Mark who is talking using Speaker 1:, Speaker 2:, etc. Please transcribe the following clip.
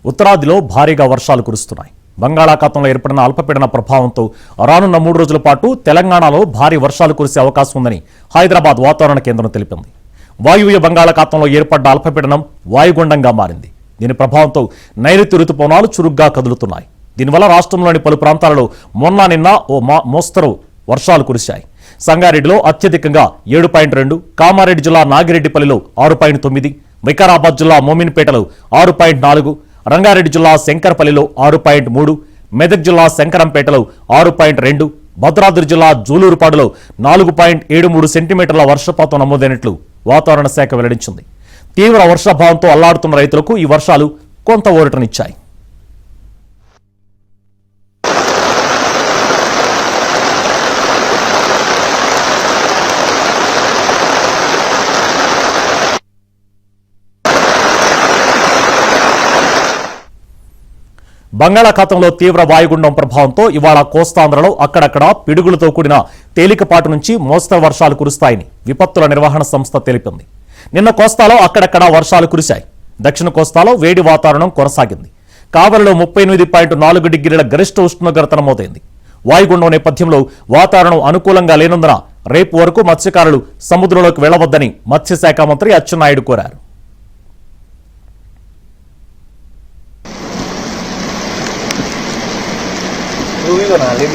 Speaker 1: ఉత్తరాదిలో భారీగా వర్షాలు కురుస్తున్నాయి. బంగాళాఖాతంలో ఏర్పడిన అల్పపీడన ప్రభావంతో రానున్న 3 రోజుల పాటు తెలంగాణలో భారీ వర్షాలు కురిసే అవకాశం ఉందని హైదరాబాద్ వాతావరణ కేంద్రం తెలిపింది. వాయువ్య బంగాళాఖాతంలో ఏర్పడ్డ అల్పపీడనం వాయుగుండంగా మారింది. దీని ప్రభావంతో నైరుతి రుతుపవనాలు చురుగ్గా కదులుతున్నాయి. దీనివల్ల రాష్ట్రంలోని పలు ప్రాంతాలలో నిన్న ఓ మోస్తరు వర్షాలు కురిశాయి. సంగారెడ్డిలో అత్యధికంగా 7.2, కామారెడ్డి జిల్లా నాగిరెడ్డిపల్లిలో 6.9, వికారాబాద్ జిల్లా మోమిన్పేటలో 6.4, రంగారెడ్డి జిల్లా శంకరపల్లిలో 6.3, మెదక్ జిల్లా శంకరంపేటలో 6.2, భద్రాద్రి జిల్లా జూలూరుపాడులో 4.73 సెంటీమీటర్ల వర్షపాతం నమోదైనట్లు వాతావరణ శాఖ వెల్లడించింది. తీవ్ర వర్షాభావంతో అల్లాడుతున్న రైతులకు ఈ వర్షాలు కొంత ఊరటనిచ్చాయి. బంగాళాఖాతంలో తీవ్ర వాయుగుండం ప్రభావంతో ఇవాళ కోస్తాంధ్రలో అక్కడక్కడ పిడుగులతో కూడిన తేలికపాటు నుంచి మోస్తరు వర్షాలు కురుస్తాయని విపత్తుల నిర్వహణ సంస్థ తెలిపింది. నిన్న కోస్తాలో అక్కడక్కడ వర్షాలు కురిశాయి. దక్షిణ కోస్తాలో వేడి వాతావరణం కొనసాగింది. కావలిలో 38.4 డిగ్రీల గరిష్ట ఉష్ణోగ్రత నమోదైంది. వాయుగుండం నేపథ్యంలో వాతావరణం అనుకూలంగా లేనందున రేపు వరకు మత్స్యకారులు సముద్రంలోకి వెళ్లవద్దని మత్స్యశాఖ మంత్రి అచ్చెన్నాయుడు కోరారు.
Speaker 2: Rubio, nada, le